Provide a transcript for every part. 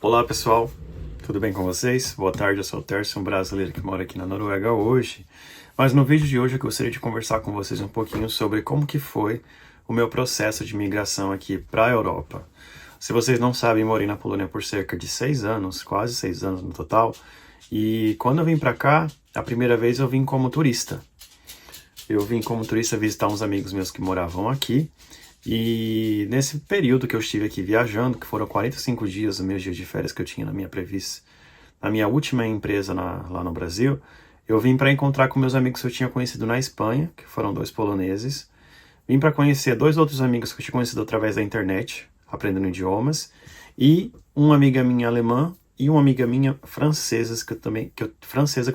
Olá pessoal, tudo bem com vocês? Boa tarde, eu sou o Tércio, um brasileiro que mora aqui na Noruega hoje. Mas no vídeo de hoje eu gostaria de conversar com vocês um pouquinho sobre como que foi o meu processo de migração aqui para a Europa. Se vocês não sabem, morei na Polônia por cerca de 6 anos, quase 6 anos no total. E quando eu vim para cá, a primeira vez eu vim como turista. Eu vim como turista visitar uns amigos meus que moravam aqui. E nesse período que eu estive aqui viajando, que foram 45 dias, os meus dias de férias que eu tinha na minha última empresa lá no Brasil, eu vim para encontrar com meus amigos que eu tinha conhecido na Espanha, que foram 2 poloneses. Vim para conhecer 2 outros amigos que eu tinha conhecido através da internet, aprendendo idiomas, e uma amiga minha alemã e uma amiga minha francesa que eu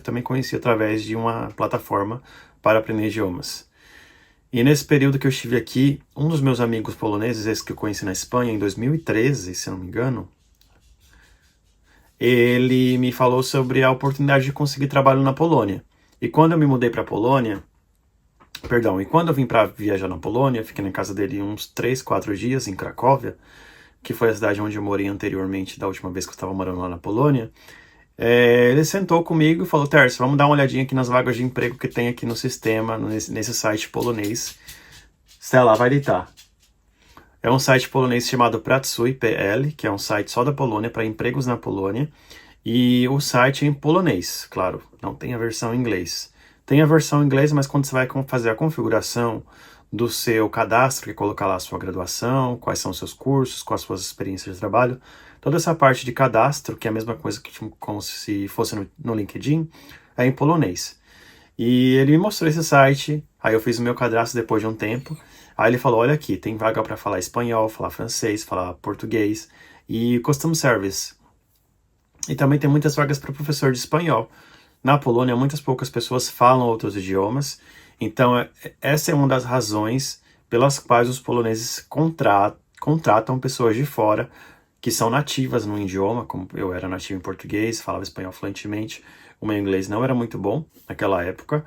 também conheci através de uma plataforma para aprender idiomas. E nesse período que eu estive aqui, um dos meus amigos poloneses, esse que eu conheci na Espanha em 2013, se não me engano, ele me falou sobre a oportunidade de conseguir trabalho na Polônia. E quando eu me mudei para a Polônia, e quando eu vim para viajar na Polônia, fiquei na casa dele uns 3, 4 dias em Cracóvia, que foi a cidade onde eu morei anteriormente, da última vez que eu estava morando lá na Polônia. Ele sentou comigo e falou: Tércio, vamos dar uma olhadinha aqui nas vagas de emprego que tem aqui no sistema, nesse site polonês. Stella, vai deitar. É um site polonês chamado Pracuj.pl, que é um site só da Polônia, para empregos na Polônia. E o site é em polonês, claro, não tem a versão em inglês. Tem a versão em inglês, mas quando você vai fazer a configuração do seu cadastro, que é colocar lá a sua graduação, quais são os seus cursos, quais as suas experiências de trabalho, toda essa parte de cadastro, que é a mesma coisa que como se fosse no LinkedIn, é em polonês. E ele me mostrou esse site, aí eu fiz o meu cadastro depois de um tempo. Aí ele falou: olha aqui, tem vaga para falar espanhol, falar francês, falar português e Custom Service. E também tem muitas vagas para professor de espanhol. Na Polônia, muitas poucas pessoas falam outros idiomas, então essa é uma das razões pelas quais os poloneses contratam pessoas de fora que são nativas no idioma, como eu era nativo em português, falava espanhol fluentemente, o meu inglês não era muito bom naquela época,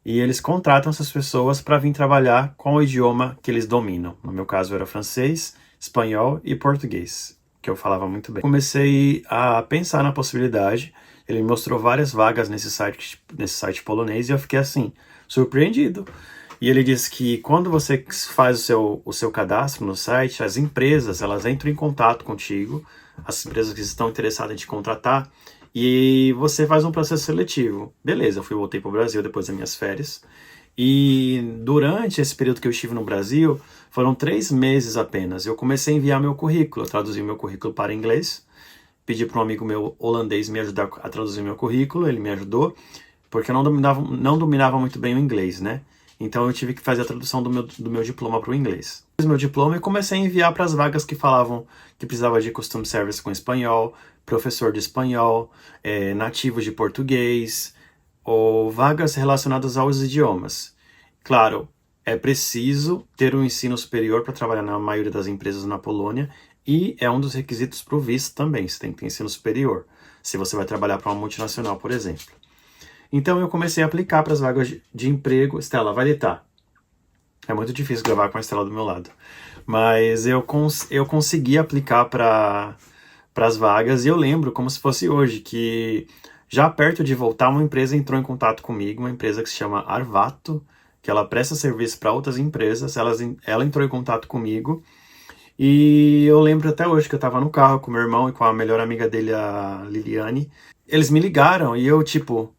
e eles contratam essas pessoas para vir trabalhar com o idioma que eles dominam. No meu caso era francês, espanhol e português, que eu falava muito bem. Comecei a pensar na possibilidade, ele me mostrou várias vagas nesse site polonês e eu fiquei assim, surpreendido. E ele disse que quando você faz o seu cadastro no site, as empresas, elas entram em contato contigo, as empresas que estão interessadas em te contratar, e você faz um processo seletivo. Beleza, eu voltei para o Brasil depois das minhas férias, e durante esse período que eu estive no Brasil, foram 3 meses apenas, eu comecei a enviar meu currículo, eu traduzi meu currículo para inglês, pedi para um amigo meu holandês me ajudar a traduzir meu currículo, ele me ajudou, porque eu não dominava muito bem o inglês, né? Então eu tive que fazer a tradução do meu diploma para o inglês. Fiz meu diploma e comecei a enviar para as vagas que falavam que precisava de Custom Service com espanhol, professor de espanhol, nativo de português, ou vagas relacionadas aos idiomas. Claro, é preciso ter um ensino superior para trabalhar na maioria das empresas na Polônia, e é um dos requisitos para o visto também, você tem que ter ensino superior, se você vai trabalhar para uma multinacional, por exemplo. Então eu comecei a aplicar para as vagas de emprego. Stella, vai deitar. É muito difícil gravar com a Stella do meu lado. Mas eu consegui aplicar para as vagas, e eu lembro como se fosse hoje, que já perto de voltar, uma empresa entrou em contato comigo, uma empresa que se chama Arvato, que ela presta serviço para outras empresas. Ela entrou em contato comigo, e eu lembro até hoje que eu estava no carro com meu irmão e com a melhor amiga dele, a Liliane. Eles me ligaram e eu tipo...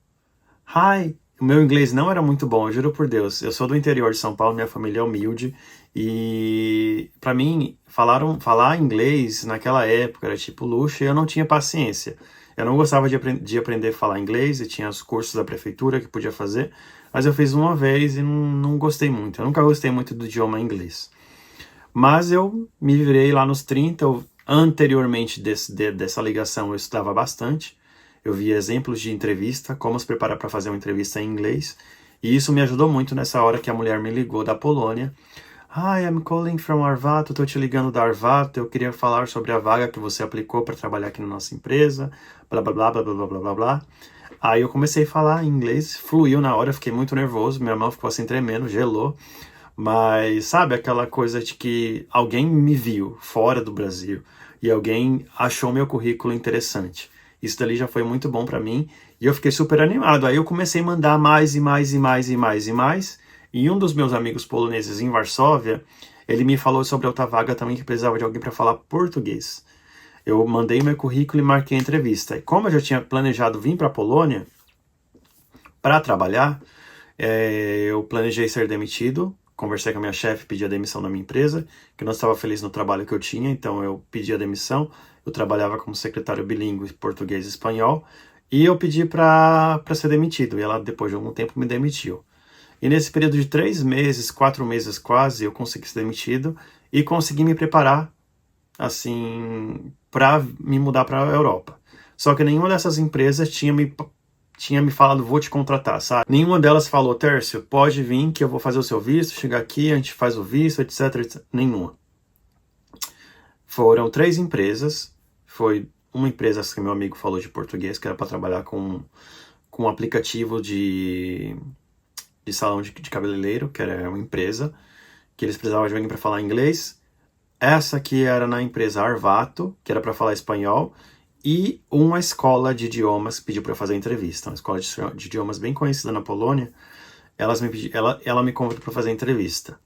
Hi, o meu inglês não era muito bom, eu juro por Deus. Eu sou do interior de São Paulo, minha família é humilde, e para mim falar inglês naquela época era tipo luxo, e eu não tinha paciência. Eu não gostava de aprender a falar inglês, e tinha os cursos da prefeitura que podia fazer, mas eu fiz uma vez e não gostei muito. Eu nunca gostei muito do idioma inglês. Mas eu me virei lá nos 30, anteriormente dessa ligação eu estudava bastante. Eu vi exemplos de entrevista, como se preparar para fazer uma entrevista em inglês, e isso me ajudou muito nessa hora que a mulher me ligou da Polônia. Hi, I'm calling from Arvato, estou te ligando da Arvato, eu queria falar sobre a vaga que você aplicou para trabalhar aqui na nossa empresa, blá blá blá blá blá blá blá blá. Aí eu comecei a falar inglês, fluiu na hora, eu fiquei muito nervoso, minha mão ficou assim tremendo, gelou. Mas sabe aquela coisa de que alguém me viu fora do Brasil e alguém achou meu currículo interessante. Isso dali já foi muito bom para mim e eu fiquei super animado. Aí eu comecei a mandar mais e mais e mais e mais e mais. E um dos meus amigos poloneses em Varsóvia, ele me falou sobre outra vaga também que precisava de alguém para falar português. Eu mandei meu currículo e marquei a entrevista. E como eu já tinha planejado vir para a Polônia para trabalhar, eu planejei ser demitido. Conversei com a minha chefe, pedi a demissão da minha empresa, que não estava feliz no trabalho que eu tinha, então eu pedi a demissão. Eu trabalhava como secretário bilíngue português e espanhol, e eu pedi para ser demitido, e ela, depois de algum tempo, me demitiu. E nesse período de 3 meses, 4 meses quase, eu consegui ser demitido e consegui me preparar, assim, para me mudar para a Europa. Só que nenhuma dessas empresas tinha me falado, vou te contratar, sabe? Nenhuma delas falou, Tércio, pode vir que eu vou fazer o seu visto, chegar aqui, a gente faz o visto, etc, etc. Nenhuma. Foram 3 empresas, foi uma empresa que meu amigo falou de português, que era para trabalhar com um aplicativo de salão de cabeleireiro, que era uma empresa, que eles precisavam de alguém para falar inglês. Essa aqui era na empresa Arvato, que era para falar espanhol, e uma escola de idiomas que pediu para eu fazer entrevista. Uma escola de idiomas bem conhecida na Polônia. Ela me convidou para fazer entrevista.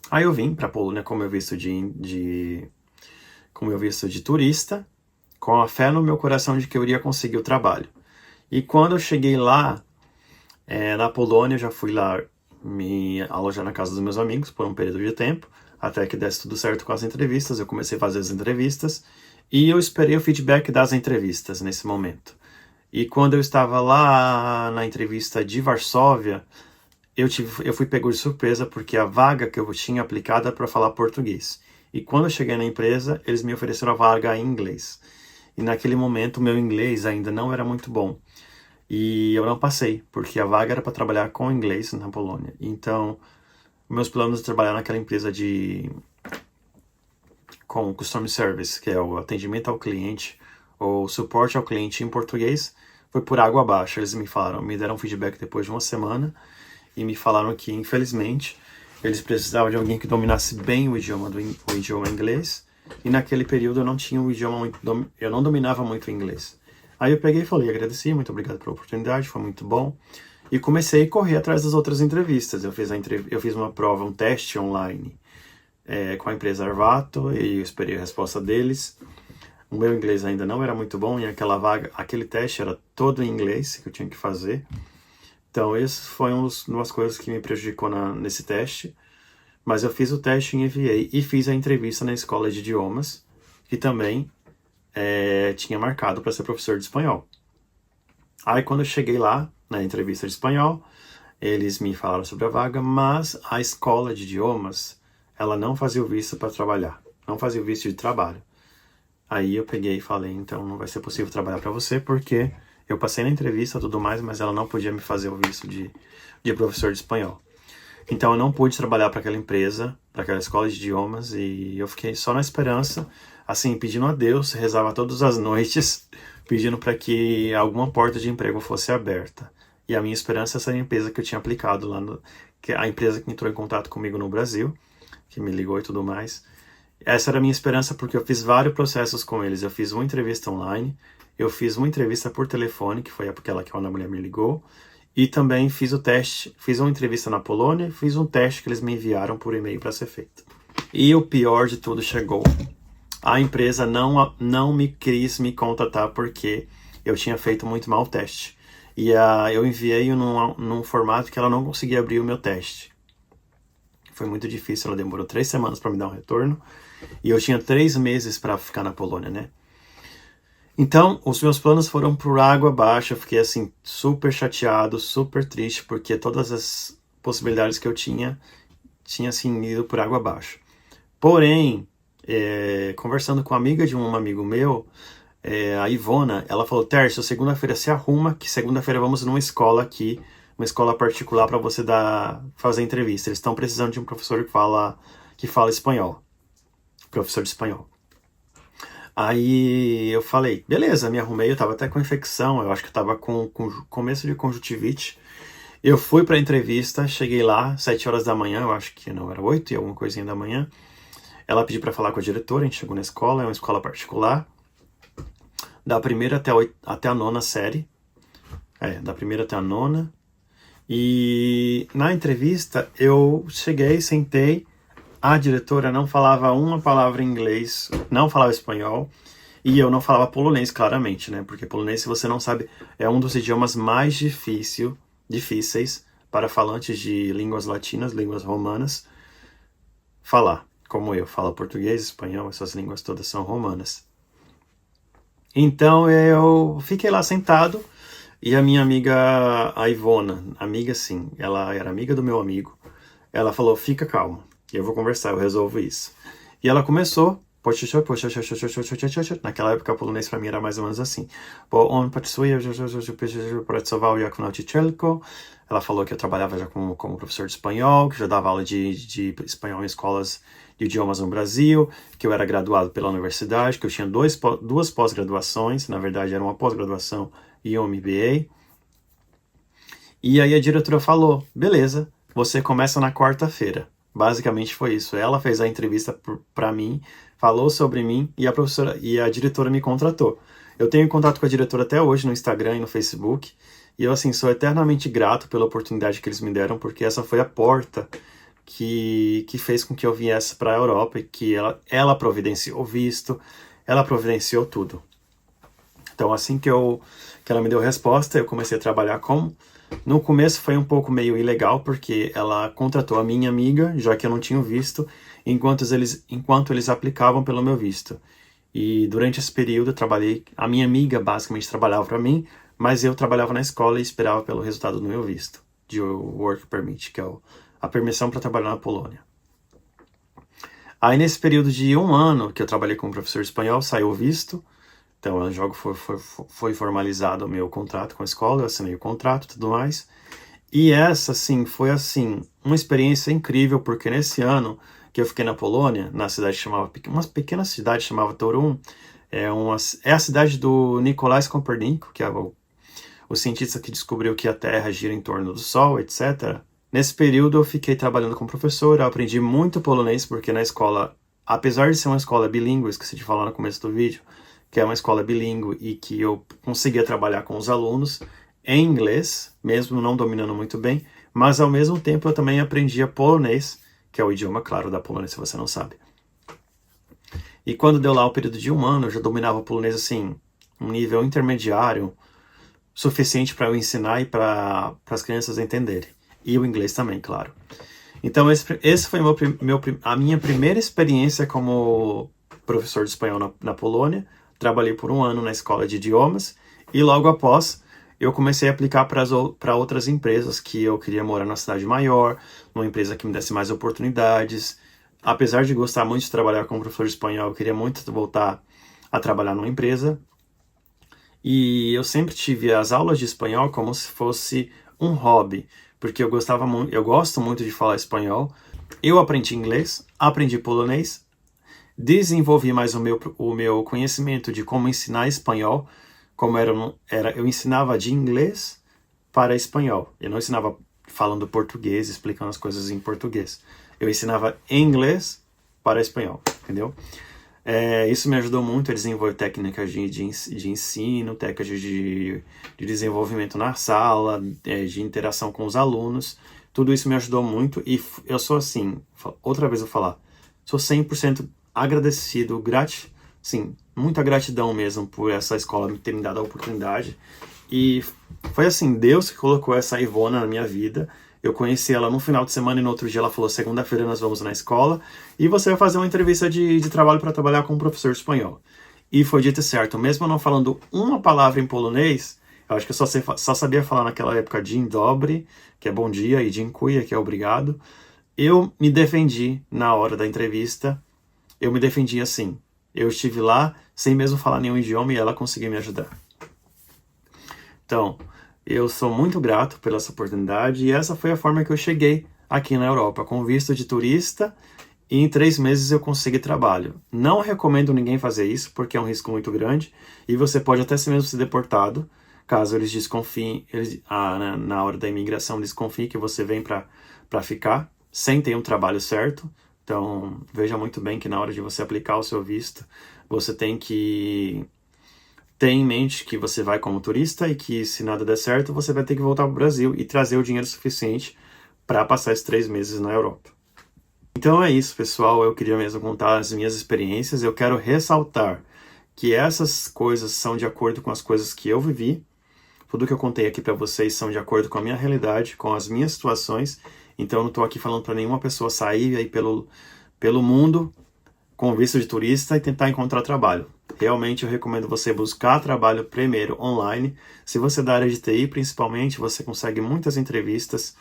Aí eu vim para a Polônia com meu visto com meu visto de turista, com a fé no meu coração de que eu iria conseguir o trabalho. E quando eu cheguei lá, na Polônia, eu já fui lá me alojar na casa dos meus amigos por um período de tempo, até que desse tudo certo com as entrevistas. Eu comecei a fazer as entrevistas e eu esperei o feedback das entrevistas nesse momento. E quando eu estava lá na entrevista de Varsóvia, eu fui pego de surpresa porque a vaga que eu tinha aplicado era para falar português. E quando eu cheguei na empresa, eles me ofereceram a vaga em inglês. E naquele momento, o meu inglês ainda não era muito bom. E eu não passei, porque a vaga era para trabalhar com inglês na Polônia. Então, meus planos de trabalhar naquela empresa com Customer Service, que é o atendimento ao cliente, ou suporte ao cliente em português, foi por água abaixo. Eles me deram feedback depois de uma semana e me falaram que, infelizmente, eles precisavam de alguém que dominasse bem o idioma inglês, e naquele período eu não tinha eu não dominava muito o inglês. Aí eu peguei e falei, agradeci, muito obrigado pela oportunidade, foi muito bom. E comecei a correr atrás das outras entrevistas. Eu fiz uma prova, um teste online com a empresa Arvato, e eu esperei a resposta deles. O meu inglês ainda não era muito bom, e aquele teste era todo em inglês que eu tinha que fazer. Então, esse foi uma das coisas que me prejudicou nesse teste. Mas eu fiz o teste e enviei, e fiz a entrevista na escola de idiomas, que também tinha marcado para ser professor de espanhol. Aí, quando eu cheguei lá, na entrevista de espanhol, eles me falaram sobre a vaga, mas a escola de idiomas, ela não fazia o visto para trabalhar, não fazia o visto de trabalho. Aí eu peguei e falei, então não vai ser possível trabalhar para você, porque eu passei na entrevista e tudo mais, mas ela não podia me fazer o visto de professor de espanhol. Então eu não pude trabalhar para aquela empresa, para aquela escola de idiomas, e eu fiquei só na esperança, assim, pedindo a Deus, rezava todas as noites, pedindo para que alguma porta de emprego fosse aberta. E a minha esperança é essa empresa que eu tinha aplicado lá, que é a empresa que entrou em contato comigo no Brasil, que me ligou e tudo mais. Essa era a minha esperança, porque eu fiz vários processos com eles. Eu fiz uma entrevista online, eu fiz uma entrevista por telefone, que foi aquela que a mulher me ligou, e também fiz o teste, fiz uma entrevista na Polônia e fiz um teste que eles me enviaram por e-mail para ser feito. E o pior de tudo chegou. A empresa não me quis me contratar porque eu tinha feito muito mal o teste. E eu enviei num formato que ela não conseguia abrir o meu teste. Foi muito difícil, ela demorou 3 semanas para me dar um retorno. E eu tinha 3 meses para ficar na Polônia, né? Então, os meus planos foram por água abaixo. Eu fiquei, assim, super chateado, super triste, porque todas as possibilidades que eu tinha, assim, ido por água abaixo. Porém, conversando com uma amiga de um amigo meu, a Ivona, ela falou, Tércio, segunda-feira se arruma, que segunda-feira vamos numa escola aqui, uma escola particular para você fazer entrevista. Eles estão precisando de um professor que fala espanhol. Professor de espanhol. Aí eu falei, beleza, me arrumei, eu tava até com infecção, eu acho que eu tava com começo de conjuntivite. Eu fui pra entrevista, cheguei lá, 7 horas da manhã, eu acho que não, era 8 e alguma coisinha da manhã. Ela pediu para falar com a diretora, a gente chegou na escola, é uma escola particular, da primeira até a nona série. Da primeira até a nona. E na entrevista eu cheguei, sentei, a diretora não falava uma palavra em inglês, não falava espanhol, e eu não falava polonês, claramente, né? Porque polonês, se você não sabe, é um dos idiomas mais difíceis para falantes de línguas latinas, línguas romanas, falar. Como eu falo português, espanhol, essas línguas todas são romanas. Então eu fiquei lá sentado, e a minha amiga, a Ivona, amiga sim, ela era amiga do meu amigo, ela falou, fica calmo, eu vou conversar, eu resolvo isso. E ela começou, naquela época o polonês pra mim era mais ou menos assim. Ela falou que eu trabalhava já como professor de espanhol, que já dava aula de espanhol em escolas de idiomas no Brasil, que eu era graduado pela universidade, que eu tinha duas pós-graduações, na verdade era uma pós-graduação e um MBA. E aí a diretora falou, beleza, você começa na quarta-feira. Basicamente foi isso. Ela fez a entrevista para mim, falou sobre mim e a diretora me contratou. Eu tenho contato com a diretora até hoje no Instagram e no Facebook. E eu, assim, sou eternamente grato pela oportunidade que eles me deram, porque essa foi a porta que fez com que eu viesse para a Europa e que ela providenciou o visto, ela providenciou tudo. Então, assim que ela me deu resposta, eu comecei a trabalhar como... No começo foi um pouco meio ilegal, porque ela contratou a minha amiga, já que eu não tinha o visto, enquanto eles aplicavam pelo meu visto. E durante esse período eu trabalhei, a minha amiga basicamente trabalhava para mim, mas eu trabalhava na escola e esperava pelo resultado do meu visto, de Work Permit, que é a permissão para trabalhar na Polônia. Aí nesse período de 1 ano que eu trabalhei como professor de espanhol, saiu o visto. Então, foi formalizado o meu contrato com a escola, eu assinei o contrato e tudo mais. E essa, assim, foi, assim, uma experiência incrível, porque nesse ano que eu fiquei na Polônia, na cidade uma pequena cidade chamava Torun, é a cidade do Nikolai Copernico, que é o cientista que descobriu que a Terra gira em torno do Sol, etc. Nesse período eu fiquei trabalhando como professor, eu aprendi muito polonês, porque na escola, apesar de ser uma escola bilíngue, esqueci de falar no começo do vídeo, que é uma escola bilíngue e que eu conseguia trabalhar com os alunos em inglês, mesmo não dominando muito bem, mas ao mesmo tempo eu também aprendia polonês, que é o idioma, claro, da Polônia, se você não sabe. E quando deu lá o período de 1 ano, eu já dominava o polonês, assim, um nível intermediário, suficiente para eu ensinar e para as crianças entenderem. E o inglês também, claro. Então esse foi a minha primeira experiência como professor de espanhol na Polônia. Trabalhei por 1 ano na escola de idiomas e logo após eu comecei a aplicar para outras empresas que eu queria morar numa cidade maior, numa empresa que me desse mais oportunidades. Apesar de gostar muito de trabalhar como professor de espanhol, eu queria muito voltar a trabalhar numa empresa. E eu sempre tive as aulas de espanhol como se fosse um hobby, porque eu gosto muito de falar espanhol. Eu aprendi inglês, aprendi polonês, desenvolvi mais o meu conhecimento de como ensinar espanhol, como eu ensinava de inglês para espanhol. Eu não ensinava falando português, explicando as coisas em português. Eu ensinava em inglês para espanhol, entendeu? Isso me ajudou muito a desenvolver técnicas de ensino, técnicas de desenvolvimento na sala, de interação com os alunos. Tudo isso me ajudou muito e eu sou assim, outra vez eu vou falar, sou 100% agradecido, sim, muita gratidão mesmo por essa escola me ter me dado a oportunidade. E foi assim, Deus que colocou essa Ivona na minha vida. Eu conheci ela no final de semana e no outro dia ela falou, segunda-feira nós vamos na escola e você vai fazer uma entrevista de trabalho para trabalhar como professor de espanhol. E foi dito certo, mesmo eu não falando uma palavra em polonês, eu acho que eu só sabia falar naquela época dzień dobry, que é bom dia, e dziękuję, que é obrigado. Eu me defendi na hora da entrevista, eu me defendi assim. Eu estive lá sem mesmo falar nenhum idioma e ela conseguiu me ajudar. Então, eu sou muito grato pela essa oportunidade e essa foi a forma que eu cheguei aqui na Europa, com visto de turista, e em 3 meses eu consegui trabalho. Não recomendo ninguém fazer isso, porque é um risco muito grande, e você pode até mesmo ser deportado, caso eles desconfiem, na hora da imigração desconfiem que você vem para ficar, sem ter um trabalho certo. Então, veja muito bem que na hora de você aplicar o seu visto, você tem que ter em mente que você vai como turista e que se nada der certo, você vai ter que voltar para o Brasil e trazer o dinheiro suficiente para passar esses 3 meses na Europa. Então é isso, pessoal. Eu queria mesmo contar as minhas experiências. Eu quero ressaltar que essas coisas são de acordo com as coisas que eu vivi. Tudo que eu contei aqui para vocês são de acordo com a minha realidade, com as minhas situações. Então eu não estou aqui falando para nenhuma pessoa sair aí pelo mundo com visto de turista e tentar encontrar trabalho. Realmente eu recomendo você buscar trabalho primeiro online. Se você é da área de TI, principalmente, você consegue muitas entrevistas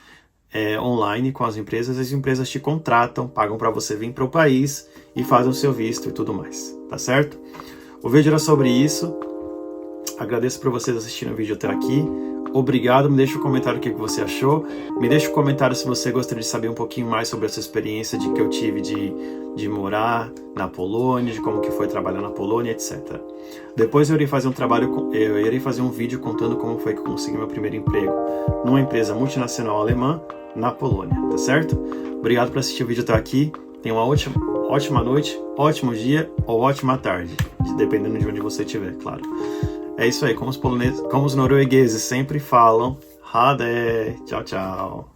online com as empresas te contratam, pagam para você vir para o país e fazem o seu visto e tudo mais, tá certo? O vídeo era sobre isso. Agradeço por vocês assistirem o vídeo até aqui. Obrigado, me deixa um comentário o que você achou. Me deixa um comentário se você gostaria de saber um pouquinho mais sobre essa experiência que eu tive de morar na Polônia, de como que foi trabalhar na Polônia, etc. Depois eu irei fazer um vídeo contando como foi que eu consegui meu primeiro emprego numa empresa multinacional alemã na Polônia, tá certo? Obrigado por assistir o vídeo até aqui. Tenha uma ótima noite, ótimo dia ou ótima tarde, dependendo de onde você estiver, claro. É isso aí, como os noruegueses sempre falam, ha det, tchau, tchau.